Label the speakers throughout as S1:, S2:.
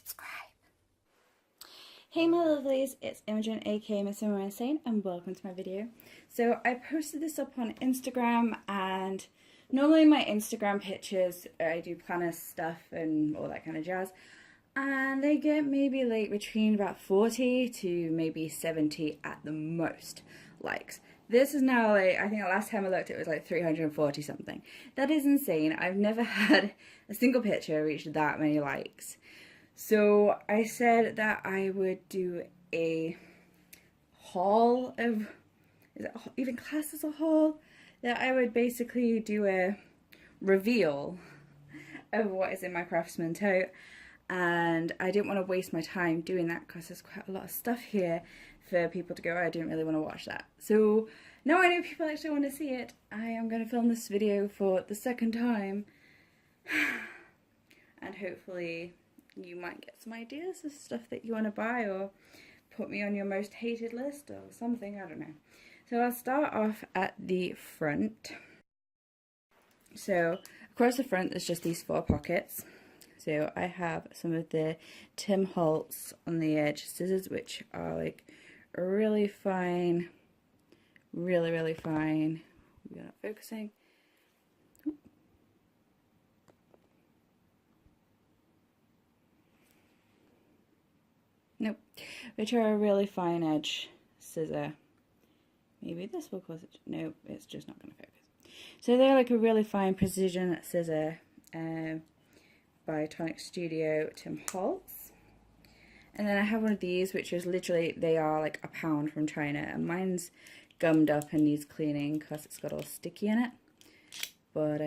S1: subscribe. Hey my lovelies, it's Imogen aka missimoinsane and welcome to my video. So I posted this up on Instagram, and normally my Instagram pictures, I do planner stuff and all that kind of jazz, and they get maybe like between about 40 to maybe 70 at the most likes. This is now like, I think the last time I looked it was like 340 something. That is insane. I've never had a single picture reach that many likes. So I said that I would do a haul of, is it even classed as a haul? That I would basically do a reveal of what is in my Craftsman tote. And I didn't want to waste my time doing that because there's quite a lot of stuff here for people to go, I didn't really want to watch that. So now I know people actually want to see it, I am going to film this video for the second time. And hopefully you might get some ideas of stuff that you want to buy, or put me on your most hated list or something, I don't know. So I'll start off at the front. So across the front there's just these 4 pockets. So I have some of the Tim Holtz on the edge scissors, which are like really fine, really fine. We're not focusing. Nope. Which are a really fine edge scissor. Maybe this will cause it. Nope, it's just not going to focus. So they're like a really fine precision scissor by Tonic Studio Tim Holtz. And then I have one of these, which is literally, they are like £1 from China, and mine's gummed up and needs cleaning because it's got all sticky in it. But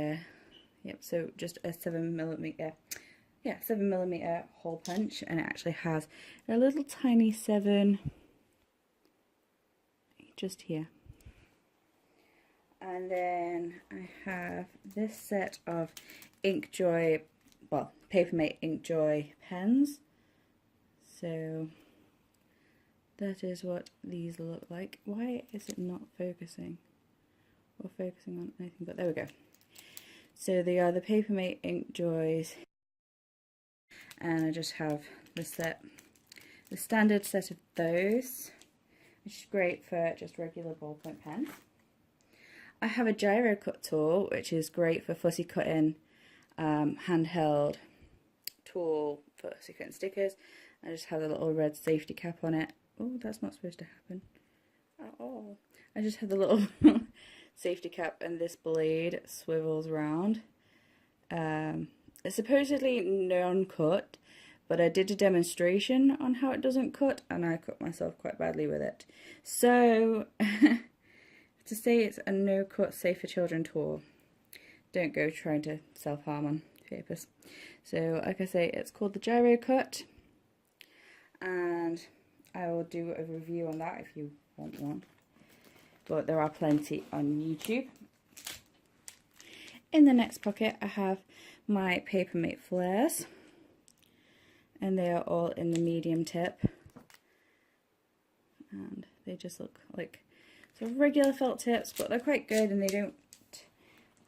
S1: yep, so just a 7mm, yeah, 7mm hole punch, and it actually has a little tiny 7 just here. And then I have this set of Inkjoy, well, Papermate Inkjoy pens. So that is what these look like. Why is it not focusing? Or focusing on anything, but there we go. So they are the Papermate Inkjoys. And I just have the set, the standard set of those, which is great for just regular ballpoint pens. I have a gyro cut tool, which is great for fussy cutting, handheld tool for fussy cutting stickers. I just have a little red safety cap on it. Oh, that's not supposed to happen at all. I just have the little safety cap, and this blade swivels around. It's supposedly non-cut, but I did a demonstration on how it doesn't cut, and I cut myself quite badly with it. So, to say it's a no-cut, safe for children tool, don't go trying to self-harm on papers. So, like I say, it's called the Gyro Cut, and I will do a review on that if you want one. But there are plenty on YouTube. In the next pocket, I have my Papermate flares, and they are all in the medium tip, and they just look like sort of regular felt tips, but they're quite good, and they don't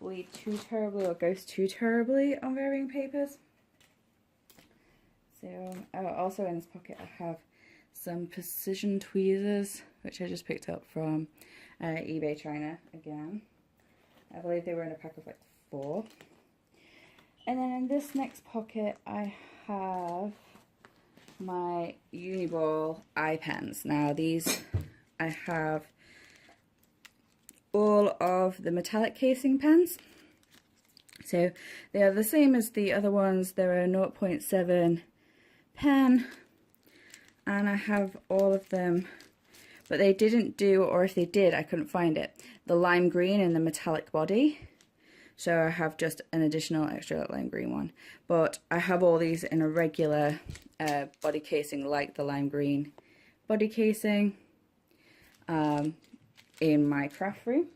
S1: bleed too terribly or ghost too terribly on varying papers. So also in this pocket I have some precision tweezers, which I just picked up from eBay China again. I believe they were in a pack of like 4. And then in this next pocket I have my Uniball eye pens. Now these, I have all of the metallic casing pens. So they are the same as the other ones. They're a 0.7 pen, and I have all of them, but they didn't do, or if they did I couldn't find it, the lime green in the metallic body. So I have just an additional extra lime green one. But I have all these in a regular body casing, like the lime green body casing, in my craft room.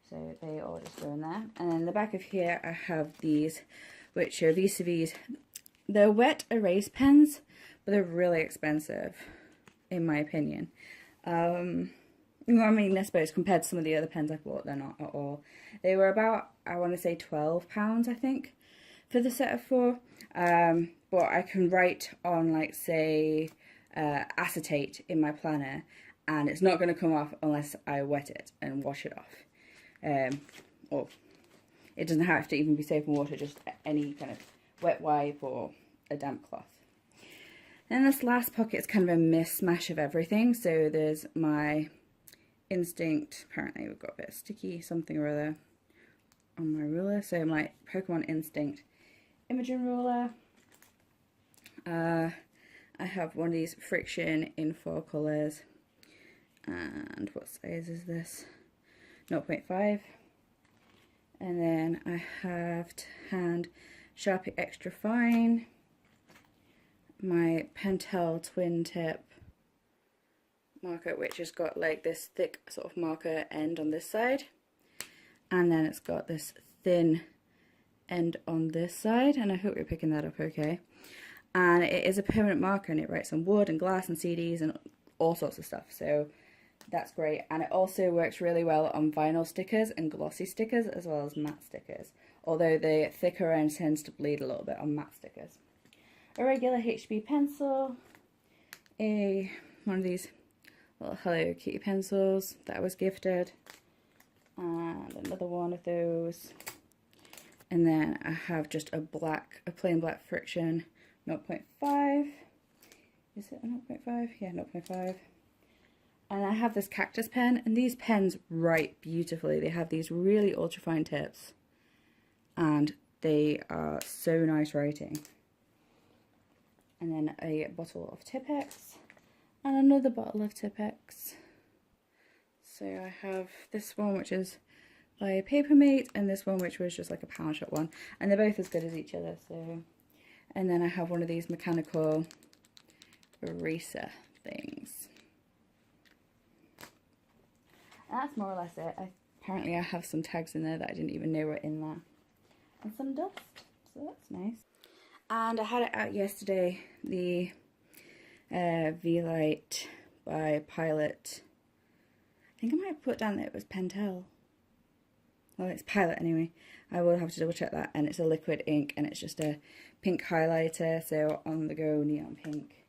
S1: So they all just go in there. And then in the back of here I have these, which are vis-a-vis. They're wet erase pens, but they're really expensive, in my opinion. I mean, I suppose compared to some of the other pens I've bought, they're not at all. They were about, I want to say £12, I think, for the set of 4. but I can write on, like, say, acetate in my planner, and it's not going to come off unless I wet it and wash it off. Or it doesn't have to even be soap and water, just any kind of wet wipe or a damp cloth. And this last pocket is kind of a mishmash of everything. So there's my Instinct, apparently we've got a bit of sticky something or other on my ruler. So my Pokemon Instinct imaging ruler. I have one of these Friction in 4 colours. And what size is this? 0.5. And then I have to hand Sharpie Extra Fine, my Pentel twin tip marker, which has got like this thick sort of marker end on this side, and then it's got this thin end on this side, and I hope you're picking that up okay. And it is a permanent marker, and it writes on wood and glass and CDs and all sorts of stuff, so that's great. And it also works really well on vinyl stickers and glossy stickers as well as matte stickers, although the thicker end tends to bleed a little bit on matte stickers. A regular HB pencil, one of these little Hello Kitty pencils that I was gifted, and another one of those. And then I have just a plain black Friction 0.5. Is it a 0.5? Yeah, 0.5. And I have this cactus pen, and these pens write beautifully. They have these really ultrafine tips, and they are so nice writing. And then a bottle of Tipp-Ex, and another bottle of Tipp-Ex. So I have this one, which is by Papermate, and this one, which was just like a pound shop one, and they're both as good as each other. So, and then I have one of these mechanical eraser things. And that's more or less it. Apparently I have some tags in there that I didn't even know were in there, and some dust, so that's nice. And I had it out yesterday, the V-Light by Pilot. I think I might have put down that it was Pentel. Well, it's Pilot anyway. I will have to double check that. And it's a liquid ink, and it's just a pink highlighter, so on the go neon pink.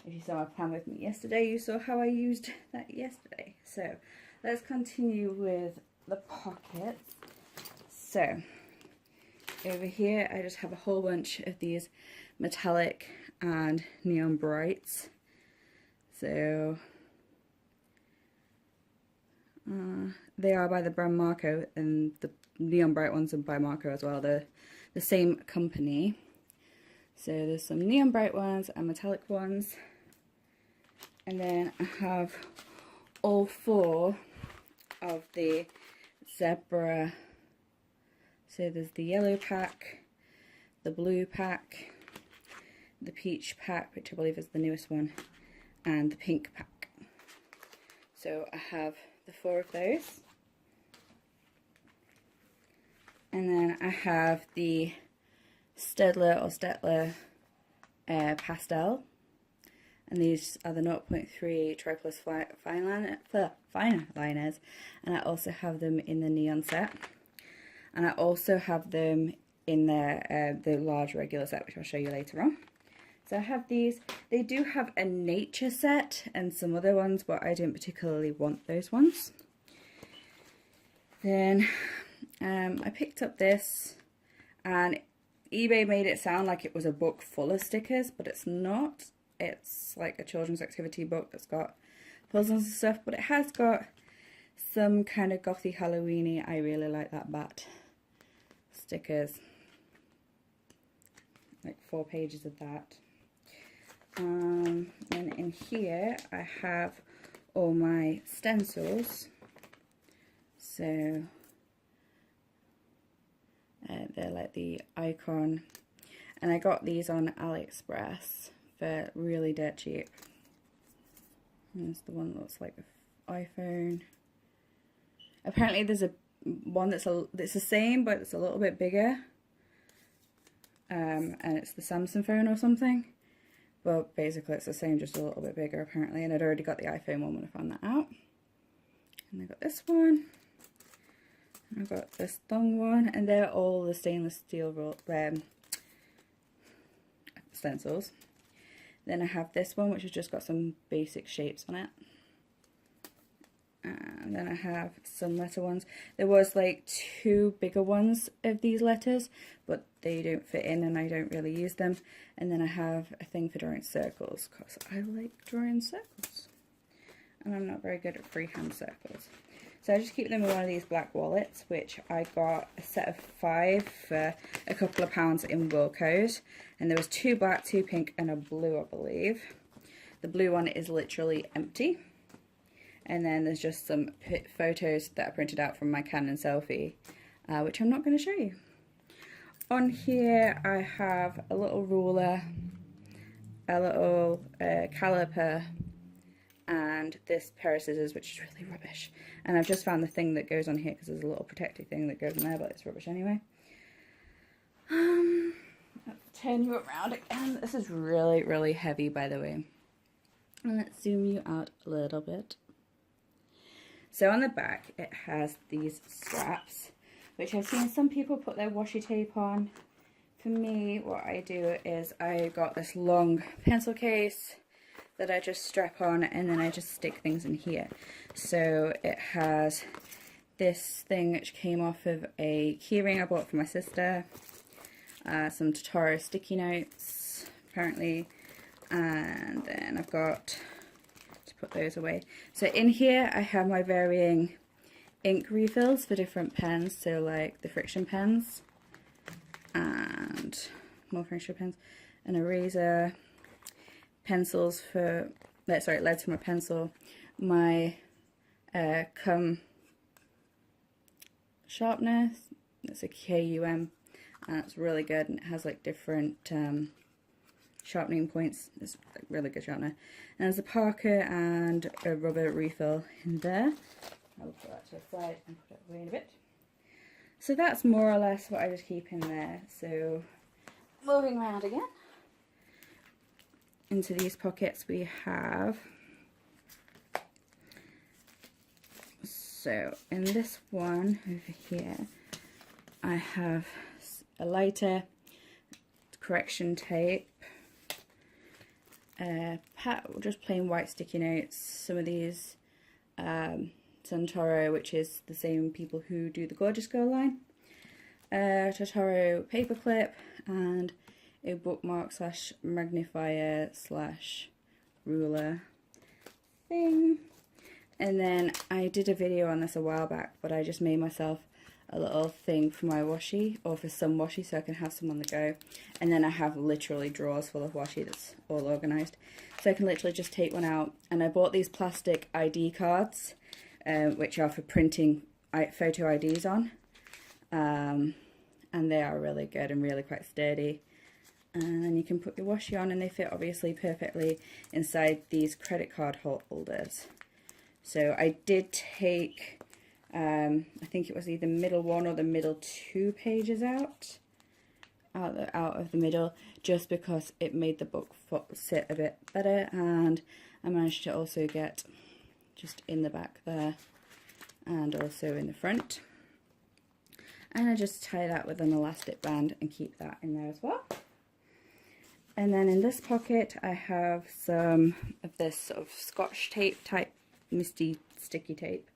S1: If you saw my plan with me yesterday, you saw how I used that yesterday. So let's continue with the pockets. So over here I just have a whole bunch of these metallic and neon brights. So they are by the brand Marco, and the neon bright ones are by Marco as well. They're the same company. So there's some neon bright ones and metallic ones. And then I have all 4 of the zebra. So there's the yellow pack, the blue pack, the peach pack, which I believe is the newest one, and the pink pack. So I have the 4 of those. And then I have the Stettler pastel. And these are the 0.3 Tri-Plus finer liners. And I also have them in the neon set. And I also have them in the large regular set, which I'll show you later on. So I have these. They do have a nature set and some other ones, but I didn't particularly want those ones. Then I picked up this, and eBay made it sound like it was a book full of stickers, but it's not. It's like a children's activity book that's got puzzles and stuff, but it has got some kind of gothy Halloween-y. I really like that bat stickers. Like 4 pages of that. And in here I have all my stencils. So they're like the icon, and I got these on AliExpress for really dirt cheap. There's the one that looks like an iPhone. Apparently there's a one that's the same, but it's a little bit bigger, and it's the Samsung phone or something. But basically it's the same, just a little bit bigger apparently, and I'd already got the iPhone one when I found that out. And I got this one, and I got this long one, and they're all the stainless steel stencils. Then I have this one, which has just got some basic shapes on it. And then I have some letter ones. There was like 2 bigger ones of these letters, but they don't fit in and I don't really use them. And then I have a thing for drawing circles, because I like drawing circles. And I'm not very good at freehand circles. So I just keep them in one of these black wallets, which I got a set of 5 for a couple of pounds in Wilko's. And there was 2 black, 2 pink, and a blue, I believe. The blue one is literally empty. And then there's just some photos that I printed out from my Canon selfie, which I'm not going to show you. On here I have a little ruler, a little caliper, and this pair of scissors, which is really rubbish. And I've just found the thing that goes on here, because there's a little protective thing that goes in there, but it's rubbish anyway. Let's turn you around again. This is really, really heavy, by the way. And let's zoom you out a little bit. So on the back it has these straps, which I've seen some people put their washi tape on. For me, what I do is I got this long pencil case that I just strap on, and then I just stick things in here. So it has this thing which came off of a keyring I bought for my sister, some Tote sticky notes apparently, and then I've got to put those away. So in here I have my varying ink refills for different pens, so like the friction pens and more friction pens, an eraser, pencils for, sorry, leads for my pencil, my cum sharpener, it's a KUM, and it's really good, and it has like different sharpening points. It's like really good sharpener. And there's a Parker and a rubber refill in there. I'll put that to the side and put it away in a bit. So that's more or less what I just keep in there. So moving around again. Into these pockets we have, so in this one over here I have a lighter, correction tape, just plain white sticky notes, some of these Totoro, which is the same people who do the Gorgeous Girl line, Totoro paperclip, and a bookmark slash magnifier slash ruler thing. And then I did a video on this a while back, but I just made myself a little thing for my washi, or for some washi, so I can have some on the go. And then I have literally drawers full of washi that's all organised, so I can literally just take one out. And I bought these plastic ID cards, which are for printing photo IDs on, and they are really good and really quite sturdy. And then you can put your washi on, and they fit obviously perfectly inside these credit card holders. So I did take, I think it was either middle 1 or the middle 2 pages out of the middle, just because it made the book sit a bit better. And I managed to also get just in the back there and also in the front. And I just tie that with an elastic band and keep that in there as well. And then in this pocket I have some of this sort of Scotch tape type misty sticky tape,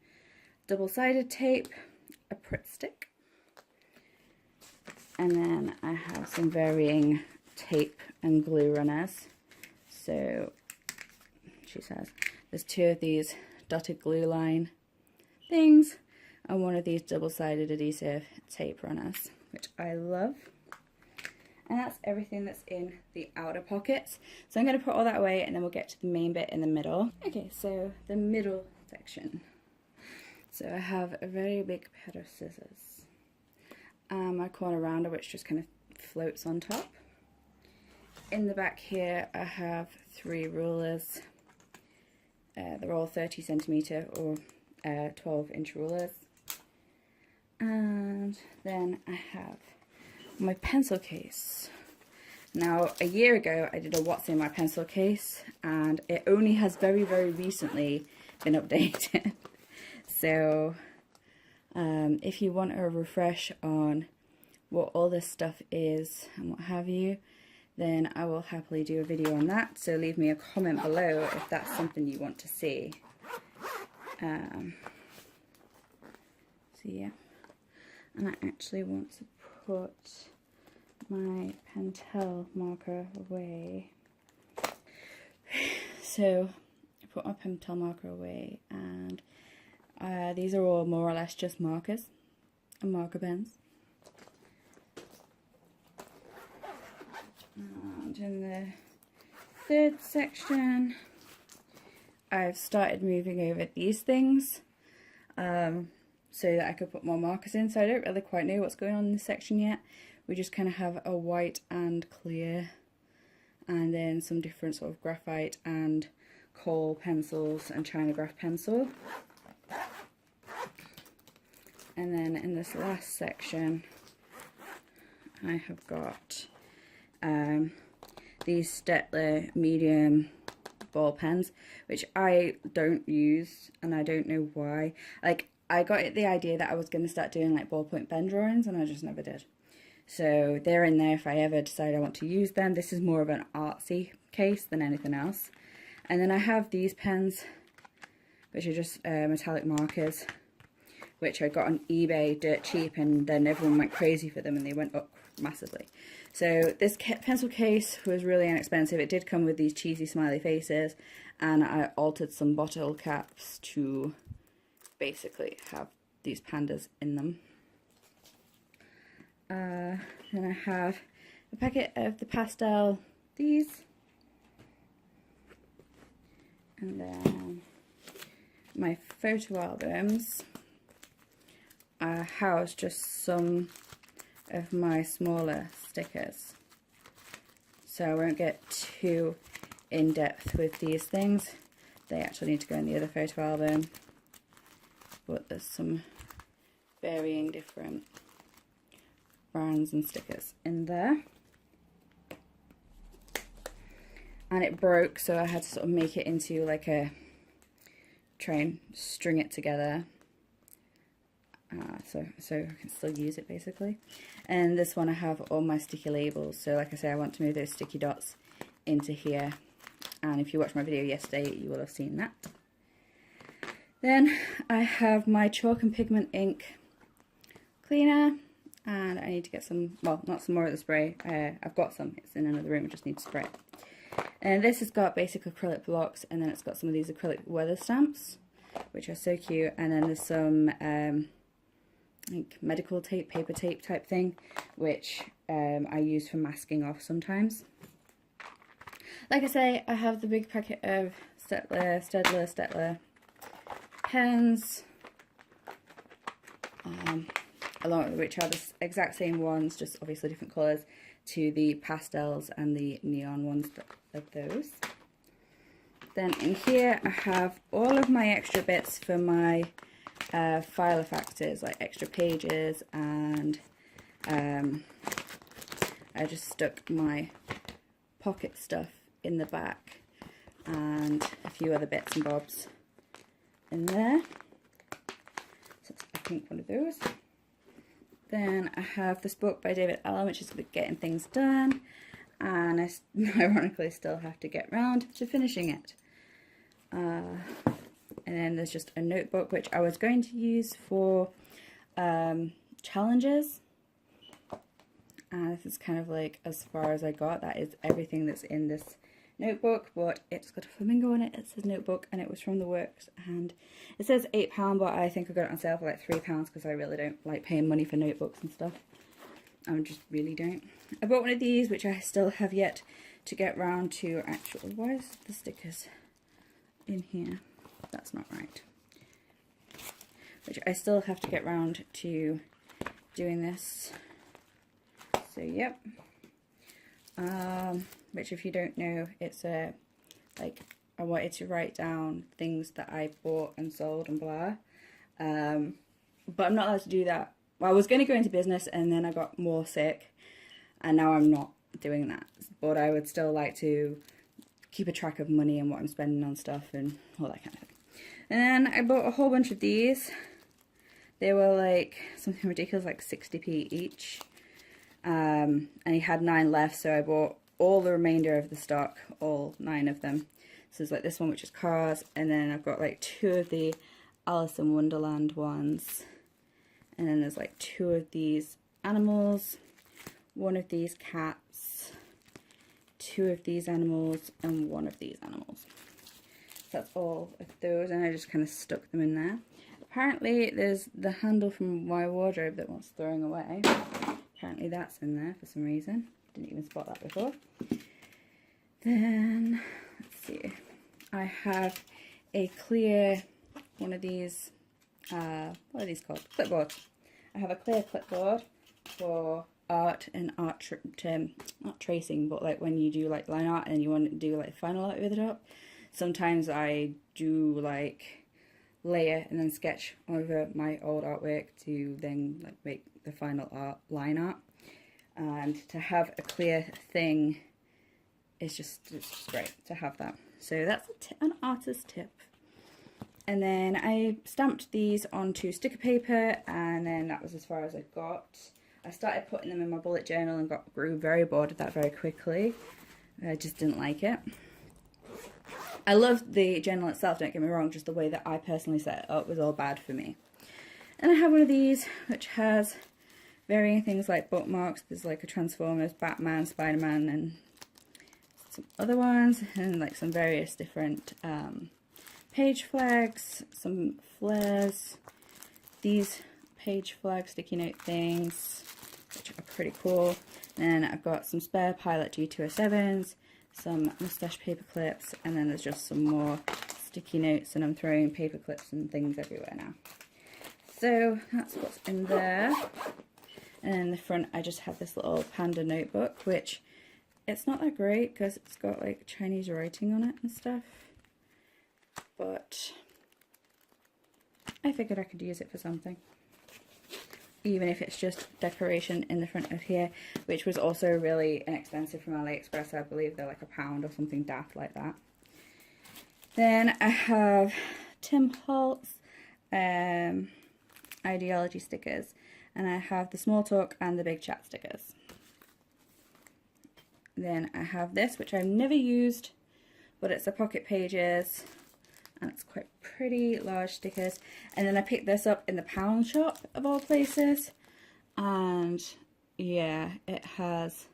S1: double-sided tape, a Pritt stick, and then I have some varying tape and glue runners. So she says there's 2 of these dotted glue line things and 1 of these double-sided adhesive tape runners, which I love. And that's everything that's in the outer pockets. So I'm going to put all that away, and then we'll get to the main bit in the middle. Okay, so the middle section. So I have a very big pair of scissors. My corner rounder, which just kind of floats on top. In the back here I have 3 rulers. They're all 30 centimeter or 12-inch rulers. And then I have my pencil case. Now, a year ago I did a what's in my pencil case, and it only has very, very recently been updated. So if you want a refresh on what all this stuff is and what have you, then I will happily do a video on that. So leave me a comment below if that's something you want to see. So yeah, and I actually want to put my Pentel marker away. So I put my Pentel marker away, and these are all more or less just markers and marker pens. And in the third section, I've started moving over these things so that I could put more markers in. So I don't really quite know what's going on in this section yet. We just kind of have a white and clear, and then some different sort of graphite and coal pencils and China-graph pencil. And then in this last section, I have got these Staedtler medium ball pens, which I don't use, and I don't know why. Like, I got the idea that I was going to start doing like ballpoint pen drawings, and I just never did. So they're in there if I ever decide I want to use them. This is more of an artsy case than anything else. And then I have these pens, which are just metallic markers, which I got on eBay dirt cheap, and then everyone went crazy for them and they went up massively. So this pencil case was really inexpensive. It did come with these cheesy smiley faces, and I altered some bottle caps to basically have these pandas in them. Then I have a packet of the pastel, these, and then my photo albums. I house just some of my smaller stickers, so I won't get too in depth with these things. They actually need to go in the other photo album, but there's some varying different brands and stickers in there. And it broke, so I had to sort of make it into like a, try and string it together. So I can still use it basically. And this one I have all my sticky labels, so like I say, I want to move those sticky dots into here, and if you watched my video yesterday you will have seen that. Then I have my chalk and pigment ink cleaner, and I need to get some, well, not some more of the spray, I've got some, it's in another room, I just need to spray it. And this has got basic acrylic blocks, and then it's got some of these acrylic weather stamps, which are so cute, and then there's some like medical tape, paper tape type thing, which I use for masking off sometimes. Like I say, I have the big packet of Staedtler pens, along with which are the exact same ones, just obviously different colours, to the pastels and the neon ones of those. Then in here I have all of my extra bits for my file effectors, like extra pages, and I just stuck my pocket stuff in the back and a few other bits and bobs in there. So I think one of those. Then I have this book by David Allen, which is Getting Things Done, and I ironically still have to get round to finishing it. And then there's just a notebook which I was going to use for challenges, and this is kind of like as far as I got. That is everything that's in this notebook, but it's got a flamingo in it. It says notebook, and it was from the works, and it says £8, but I think I got it on sale for like £3 because I really don't like paying money for notebooks and stuff. I just really don't. I bought one of these, which I still have yet to get round to actually. Why is the stickers in here? That's not right. Which I still have to get round to doing this. So yep. Which, if you don't know, it's a like I wanted to write down things that I bought and sold and blah. But I'm not allowed to do that. Well, I was going to go into business, and then I got more sick, and now I'm not doing that. But I would still like to keep a track of money and what I'm spending on stuff and all that kind of thing. And then I bought a whole bunch of these. They were like something ridiculous, like 60p each. And he had 9 left, so I bought all the remainder of the stock, all 9 of them. So there's like this one, which is cars, and then I've got like 2 of the Alice in Wonderland ones, and then there's like 2 of these animals, 1 of these cats, 2 of these animals, and 1 of these animals. So that's all of those, and I just kind of stuck them in there. Apparently there's the handle from my wardrobe that wants throwing away. Apparently that's in there for some reason. Didn't even spot that before. Then, let's see. I have a clear, one of these, what are these called? Clipboard. I have a clear clipboard for art and not tracing, but like when you do like line art and you want to do like final art over the top. Sometimes I do like layer and then sketch over my old artwork to then like make the final art line art, and to have a clear thing is it's just great to have that. So that's an artist tip. And then I stamped these onto sticker paper, and then that was as far as I got. I started putting them in my bullet journal and grew very bored of that very quickly. I just didn't like it. I loved the journal itself, don't get me wrong, just the way that I personally set it up was all bad for me. And I have one of these which has varying things like bookmarks. There's like a Transformers, Batman, Spider-Man, and some other ones, and like some various different page flags, some flares, these page flag sticky note things, which are pretty cool. And I've got some spare Pilot G207s, some moustache paper clips, and then there's just some more sticky notes, and I'm throwing paper clips and things everywhere now. So that's what's in there. And in the front I just have this little panda notebook, which it's not that great because it's got like Chinese writing on it and stuff, but I figured I could use it for something, even if it's just decoration in the front of here, which was also really inexpensive from AliExpress. I believe they're like £1 or something daft like that. Then I have Tim Holtz ideology stickers, and I have the small talk and the big chat stickers. Then I have this, which I've never used, but it's a Pocket Pages, and it's quite pretty large stickers. And then I picked this up in the pound shop of all places, and yeah, it has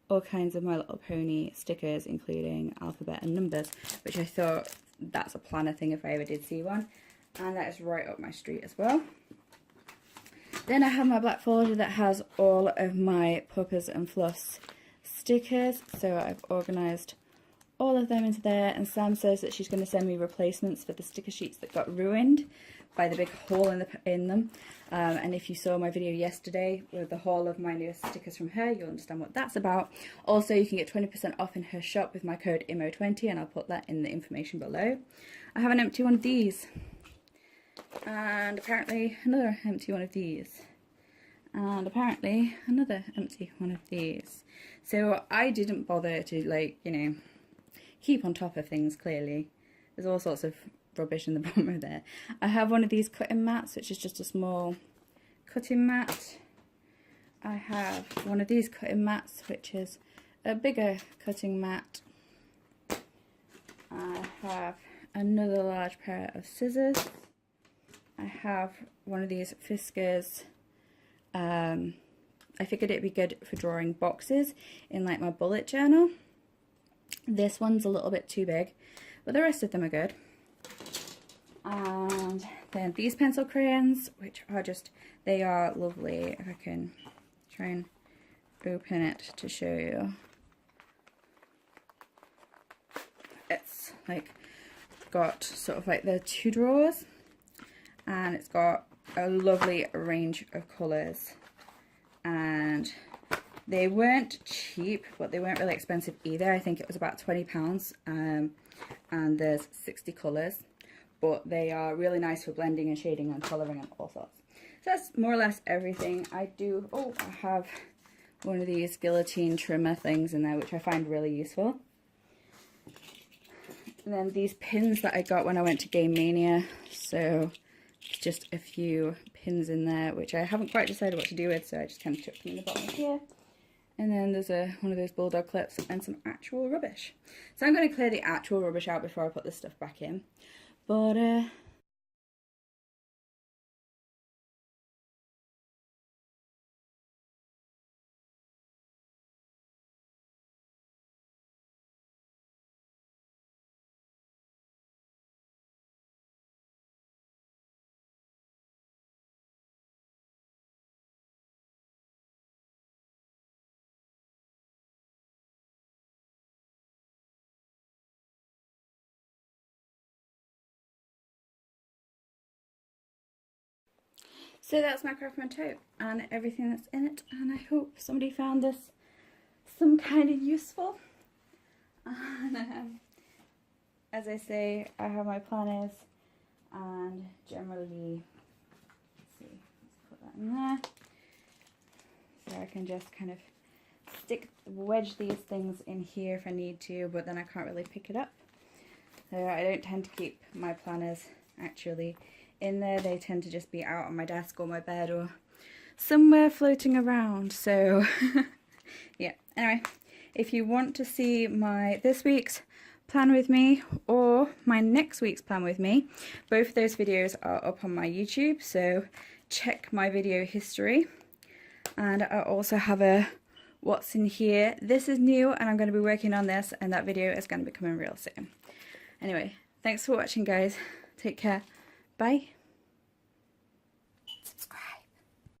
S1: all kinds of My Little Pony stickers, including alphabet and numbers, which I thought that's a planner thing if I ever did see one, and that is right up my street as well. Then I have my black folder that has all of my Puppers and Floss stickers, so I've organised all of them into there, and Sam says that she's going to send me replacements for the sticker sheets that got ruined by the big hole in them. And if you saw my video yesterday with the haul of my newest stickers from her, you'll understand what that's about. Also, you can get 20% off in her shop with my code IMO20, and I'll put that in the information below. I have an empty one of these, and apparently another empty one of these, and apparently another empty one of these. So I didn't bother to, like, you know, keep on top of things. Clearly there's all sorts of rubbish in the bottom of there. I have one of these cutting mats, which is just a small cutting mat. I have one of these cutting mats, which is a bigger cutting mat. I have another large pair of scissors. I have one of these Fiskars. I figured it'd be good for drawing boxes in like my bullet journal. This one's a little bit too big, but the rest of them are good. And then these pencil crayons, which are just, they are lovely. If I can try and open it to show you. It's like got sort of like the 2 drawers, and it's got a lovely range of colours, and they weren't cheap, but they weren't really expensive either. I think it was about £20, and there's 60 colours, but they are really nice for blending and shading and colouring and all sorts. So that's more or less everything. I have one of these guillotine trimmer things in there, which I find really useful. And then these pins that I got when I went to Game Mania, so just a few pins in there, which I haven't quite decided what to do with, so I just kind of chucked them in the bottom of here. And then there's one of those bulldog clips and some actual rubbish. So I'm going to clear the actual rubbish out before I put this stuff back in. But so that's my Craftsman tote and everything that's in it, and I hope somebody found this some kind of useful. And as I say, I have my planners, and generally, let's see, let's put that in there, so I can just kind of wedge these things in here if I need to, but then I can't really pick it up. So I don't tend to keep my planners actually in there. They tend to just be out on my desk or my bed or somewhere floating around. So yeah, anyway, if you want to see my this week's plan with me or my next week's plan with me, both of those videos are up on my YouTube, so check my video history. And I also have a what's in here. This is new and I'm going to be working on this, and that video is going to be coming real soon. Anyway, thanks for watching guys. Take care. Bye.